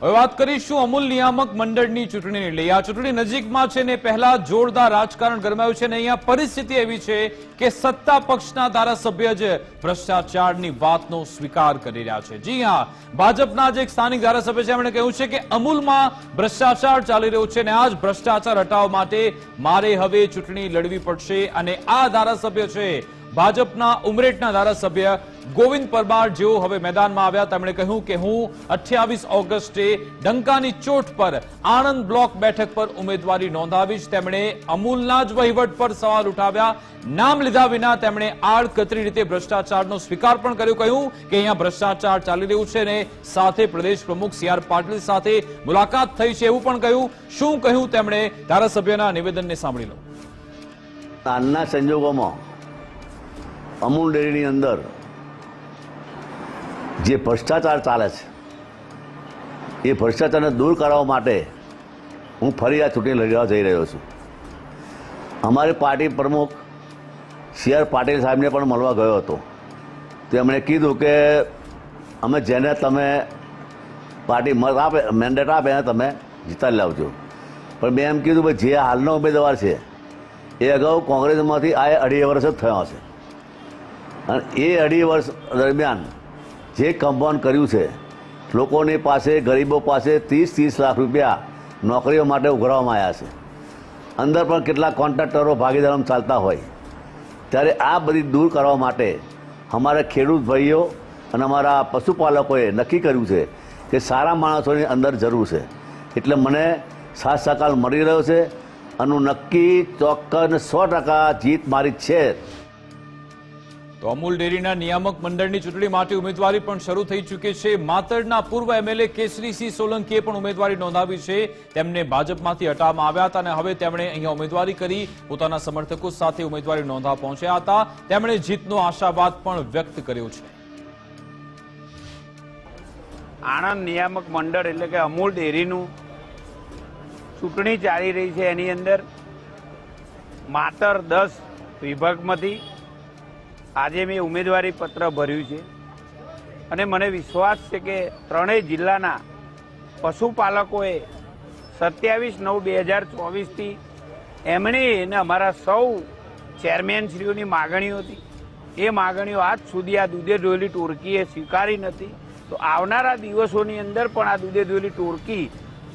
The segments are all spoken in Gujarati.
હવે વાત કરીશું અમૂલ નિયામક મંડળની ચૂંટણીને લઈ। આ ચૂંટણી નજીકમાં છે ને પહેલા જોરદાર રાજકારણ ગરમાયું છે ને અહીંયા પરિસ્થિતિ એવી છે કે સત્તા પક્ષના ધારાસભ્ય જ ભ્રષ્ટાચારની વાતનો સ્વીકાર કરી રહ્યા છે। જી હા, ભાજપના જ એક સ્થાનિક ધારાસભ્ય છે, એમણે કહ્યું છે કે અમૂલમાં ભ્રષ્ટાચાર ચાલી રહ્યો છે ને આ જ ભ્રષ્ટાચાર હટાવવા માટે મારે હવે ચૂંટણી લડવી પડશે। અને આ ધારાસભ્ય છે ભાજપના ઉમરેઠના ધારાસભ્ય ગોવિંદ પરમાર, જેઓ હવે મેદાનમાં આવ્યા। તેમણે કહ્યું કે હું 28 ઓગસ્ટે ડંકાની ચોટ પર આણંદ બ્લોક બેઠક પર ઉમેદવારી નોંધાવીશ। તેમણે અમૂલના જ વહીવટ પર સવાલ ઉઠાવ્યા, નામ લીધા વિના તેમણે આડકતરી રીતે ભ્રષ્ટાચારનો સ્વીકાર પણ કર્યો। કહ્યું કે અહીંયા ભ્રષ્ટાચાર ચાલી રહ્યું છે ને સાથે પ્રદેશ પ્રમુખ CR પાટીલ સાથે મુલાકાત થઈ છે એવું પણ કહ્યું। શું કહ્યું તેમણે, ધારાસભ્યના નિવેદનને સાંભળી લો। આજના સંજોગોમાં અમૂલ ડેરીની અંદર જે ભ્રષ્ટાચાર ચાલે છે એ ભ્રષ્ટાચારને દૂર કરવા માટે હું ફરી આ ચૂંટણી લડવા જઈ રહ્યો છું। અમારી પાર્ટી પ્રમુખ CR પાટીલ સાહેબને પણ મળવા ગયો હતો। તેમણે કીધું કે અમે જેને તમે પાર્ટી મત આપે, મેન્ડેટ આપે એને તમે જીતાડી લાવજો। પણ મેં એમ કીધું કે જે હાલનો ઉમેદવાર છે એ અગાઉ કોંગ્રેસમાંથી આ 2.5 વર્ષ જ થયો છે અને એ 2.5 વર્ષ દરમિયાન જે કમ્પાઉન્ડ કર્યું છે, લોકોની પાસે, ગરીબો પાસે 30-30 લાખ રૂપિયા નોકરીઓ માટે ઉઘરાવવામાં આવ્યા છે। અંદર પણ કેટલાક કોન્ટ્રાક્ટરો ભાગીદારોમાં ચાલતા હોય, ત્યારે આ બધી દૂર કરવા માટે અમારા ખેડૂત ભાઈઓ અને અમારા પશુપાલકોએ નક્કી કર્યું છે કે સારા માણસોની અંદર જરૂર છે। એટલે મને સાથ સહકાર મળી રહ્યો છે અને નક્કી ચોક્કસ 100% જીત મારી છે। તો અમૂલ ડેરીના નિયામક મંડળની ચૂંટણી માટે ઉમેદવારી પણ શરૂ થઈ ચૂકી છે। માતરના પૂર્વ MLA કેસરીસિંહ સોલંકીએ પણ ઉમેદવારી નોંધાવી છે। તેમને ભાજપમાંથી હટાવવામાં આવ્યા હતા અને હવે તેમણે અહીંયા ઉમેદવારી કરી પોતાના સમર્થકો સાથે ઉમેદવારી નોંધાવવા પહોંચ્યા હતા। તેમણે જીતનો આશાવાદ પણ વ્યક્ત કર્યો છે। આણંદ નિયામક મંડળ એટલે કે અમૂલ ડેરીનું ચૂંટણી ચાલી રહી છે। એની અંદર માત્ર 10 વિભાગમાંથી આજે મેં ઉમેદવારી પત્ર ભર્યું છે અને મને વિશ્વાસ છે કે ત્રણેય જિલ્લાના પશુપાલકોએ 27/9/2024થી એમણે અને અમારા સૌ ચેરમેનશ્રીઓની માગણીઓ હતી, એ માગણીઓ આજ સુધી આ દૂધે ધોયેલી ટોળકીએ સ્વીકારી નથી। તો આવનારા દિવસોની અંદર પણ આ દૂધે ધોયેલી ટોળકી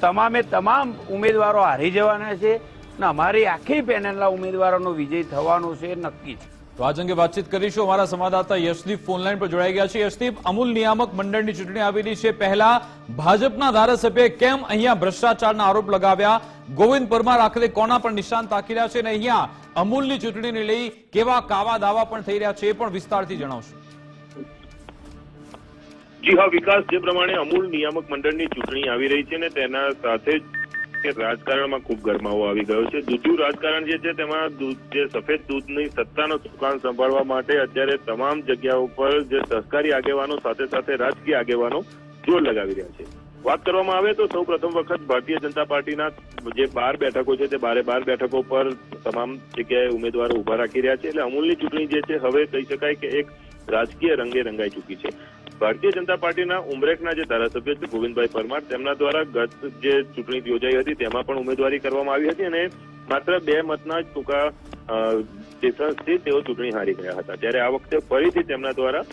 તમામે તમામ ઉમેદવારો હારી જવાના છે અને અમારી આખી પેનલના ઉમેદવારોનો વિજય થવાનો છે, નક્કી છે। તો આજ અંગે વાતચીત કરીશું। અમારા સંવાદદાતા યશદીપ ફોનલાઈન પર જોડાઈ ગયા છે। યશદીપ, અમૂલ નિયામક મંડળની ચૂંટણી આવેલી છે, પહેલા ભાજપના ધારાસભ્ય કેમ અહીંયા ભ્રષ્ટાચારના આરોપ લગાવ્યા? ગોવિંદ પરમાર આખરે કોના પર નિશાન તાકી રહ્યા છે અને અહીંયા અમૂલની ચૂંટણીને લઈ કેવા કાવા દાવા પણ થઈ રહ્યા છે એ પણ વિસ્તારથી જણાવશો। જી હા વિકાસ, જે પ્રમાણે અમૂલ નિયામક મંડળની ચૂંટણી આવી રહી છે ને તેના સાથે જ રાજકારણમાં ખૂબ ગરમાવો આવી ગયો છે। દૂધનું રાજકારણ જે છે તેમાં જે સફેદ દૂધની સત્તાનો સુકાન સંભાળવા માટે અત્યારે તમામ જગ્યાઓ પર જે સહકારી આગેવાનો સાથે સાથે રાજકીય આગેવાનો જોર લગાવી રહ્યા છે। વાત કરવામાં આવે તો સૌ પ્રથમ વખત ભારતીય જનતા પાર્ટીના જે 12 બેઠકો છે તે 12 બેઠકો પર તમામ જગ્યાએ ઉમેદવારો ઉભા રાખી રહ્યા છે। એટલે અમૂલની ચૂંટણી જે છે હવે કહી શકાય કે એક રાજકીય રંગે રંગાઈ ચૂકી છે। ભારતીય જનતા પાર્ટીના ઉમરેઠના જે ધારાસભ્ય છે ગોવિંદભાઈ પરમાર, તેમના દ્વારા ગત જે ચૂંટણી યોજાઈ હતી તેમાં પણ ઉમેદવારી કરવામાં આવી હતી અને માત્ર 2 મતના જ ટૂંકા ડિફરન્સથી તેઓ ચૂંટણી હારી ગયા હતા। ત્યારે આ વખતે ફરીથી તેમના દ્વારા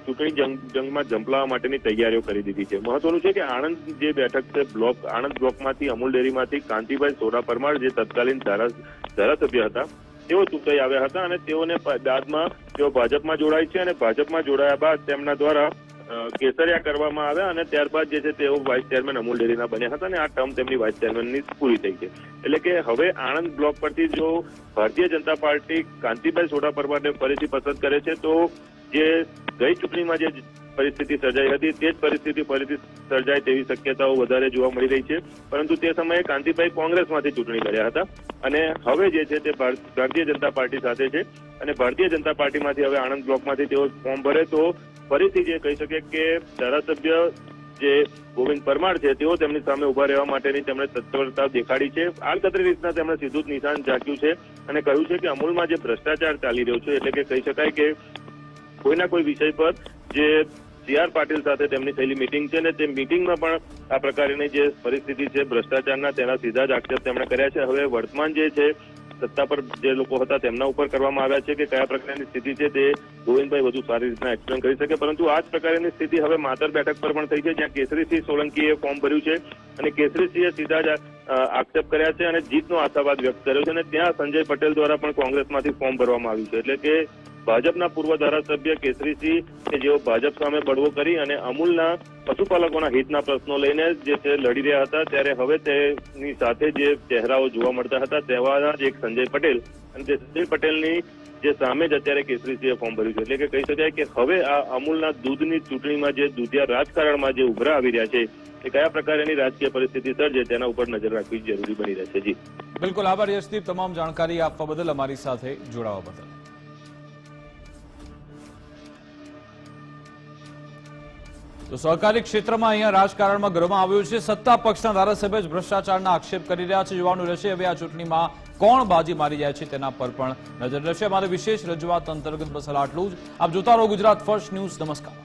ચૂંટણી જંગમાં ઝંપલાવવા માટેની તૈયારીઓ કરી દીધી છે। મહત્વનું છે કે આણંદ જે બેઠક છે આણંદ બ્લોકમાંથી અમૂલ ડેરીમાંથી કાંતિભાઈ સોડા પરમાર, જે તત્કાલીન ધારાસભ્ય હતા, તેઓ ચૂંટાઈ આવ્યા હતા અને તેઓને બાદમાં તેઓ ભાજપમાં જોડાય છે અને ભાજપમાં જોડાયા બાદ તેમના દ્વારા કેસરિયા કરવામાં આવ્યા અને ત્યારબાદ જે છે તેઓ વાઇસ ચેરમેન અમૂલ ડેરીના બન્યા હતા અને આ ટર્મ તેમની વાઇસ ચેરમેનની પૂરી થઈ છે। એટલે કે હવે આણંદ બ્લોક પરથી જો ભારતીય જનતા પાર્ટી કાંતિભાઈ સોડા પરમારને ફરીથી પસંદ કરે છે તો જે ગઈ ચૂંટણીમાં જે પરિસ્થિતિ સર્જાઈ હતી તે જ પરિસ્થિતિ ફરીથી સર્જાય તેવી શક્યતાઓ વધારે જોવા મળી રહી છે। પરંતુ તે સમયે કાંતિભાઈ કોંગ્રેસમાંથી ચૂંટણી લડ્યા હતા અને હવે જે છે તે ભારતીય જનતા પાર્ટી સાથે છે અને ભારતીય જનતા પાર્ટીમાંથી હવે આણંદ બ્લોકમાંથી તેઓ ફોર્મ ભરે તો ફરીથી જે કહી શકે કે ધારાસભ્ય જે ગોવિંદ પરમાર છે તેઓ તેમની સામે ઉભા રહેવા માટેની તેમણે તત્પરતા દેખાડી છે। આડકતરી રીતના તેમણે સીધું જ નિશાન ઝાંક્યું છે અને કહ્યું છે કે અમૂલમાં જે ભ્રષ્ટાચાર ચાલી રહ્યો છે, એટલે કે કહી શકાય કે કોઈના કોઈ વિષય પર જે CR પાટીલ સાથે તેમની થયેલી મિટિંગ છે ને તે મિટિંગમાં પણ આ પ્રકારની જે પરિસ્થિતિ છે ભ્રષ્ટાચારના તેના સીધા જ આક્ષેપ તેમણે કર્યા છે. હવે વર્તમાન જે છે સત્તા પર જે લોકો હતા તેમના ઉપર કરવામાં આવ્યા છે કે કયા પ્રકારની સ્થિતિ છે તે ગોવિંદભાઈ વધુ સારી રીતના એક્સપ્લેન કરી શકે, પરંતુ આ જ પ્રકારની સ્થિતિ હવે માતર બેઠક પર પણ થઈ છે, જ્યાં કેસરીસિંહ સોલંકીએ ફોર્મ ભર્યું છે અને કેસરીસિંહે સીધા જ આક્ષેપ કર્યા છે અને જીતનો આશાવાદ વ્યક્ત કર્યો છે અને ત્યાં સંજય પટેલ દ્વારા પણ કોંગ્રેસમાંથી ફોર્મ ભરવામાં આવ્યું છે. એટલે કે ભાજપના પૂર્વ ધારાસભ્ય કેસરીસિંહ કે જેઓ ભાજપ સામે બળવો કરી અને અમૂલના પશુપાલકોના હિતના પ્રશ્નો લઈને જે છે લડી રહ્યા હતા, ત્યારે હવે તેની સાથે જે ચહેરાઓ જોવા મળતા હતા તેવા જ એક સંજય પટેલ અને તે સંજય પટેલની જે સામે જ અત્યારે કેસરીસિંહે ફોર્મ ભર્યું છે. એટલે કે કહી શકાય કે હવે આ અમૂલના દૂધની ચૂંટણીમાં જે દૂધિયા રાજકારણમાં જે ઉભરા આવી રહ્યા છે એ કયા પ્રકારની રાજકીય પરિસ્થિતિ સર્જે તેના ઉપર નજર રાખવી જરૂરી બની રહેશે. જી બિલકુલ, આભાર યશદીપ, તમામ જાણકારી આપવા બદલ, અમારી સાથે જોડાવા બદલ. તો સહકારી ક્ષેત્રમાં અહીંયા રાજકારણમાં ગરમા આવ્યું છે. સત્તા પક્ષના ધારાસભ્ય જ ભ્રષ્ટાચારના આક્ષેપ કરી રહ્યા છે. જોવાનું રહેશે હવે આ ચૂંટણીમાં કોણ બાજી મારી જાય છે તેના પર પણ નજર રહેશે. અમારે વિશેષ રજૂઆત અંતર્ગત બસ આટલું જ. આપ જોતા રહો ગુજરાત ફર્સ્ટ ન્યૂઝ. નમસ્કાર.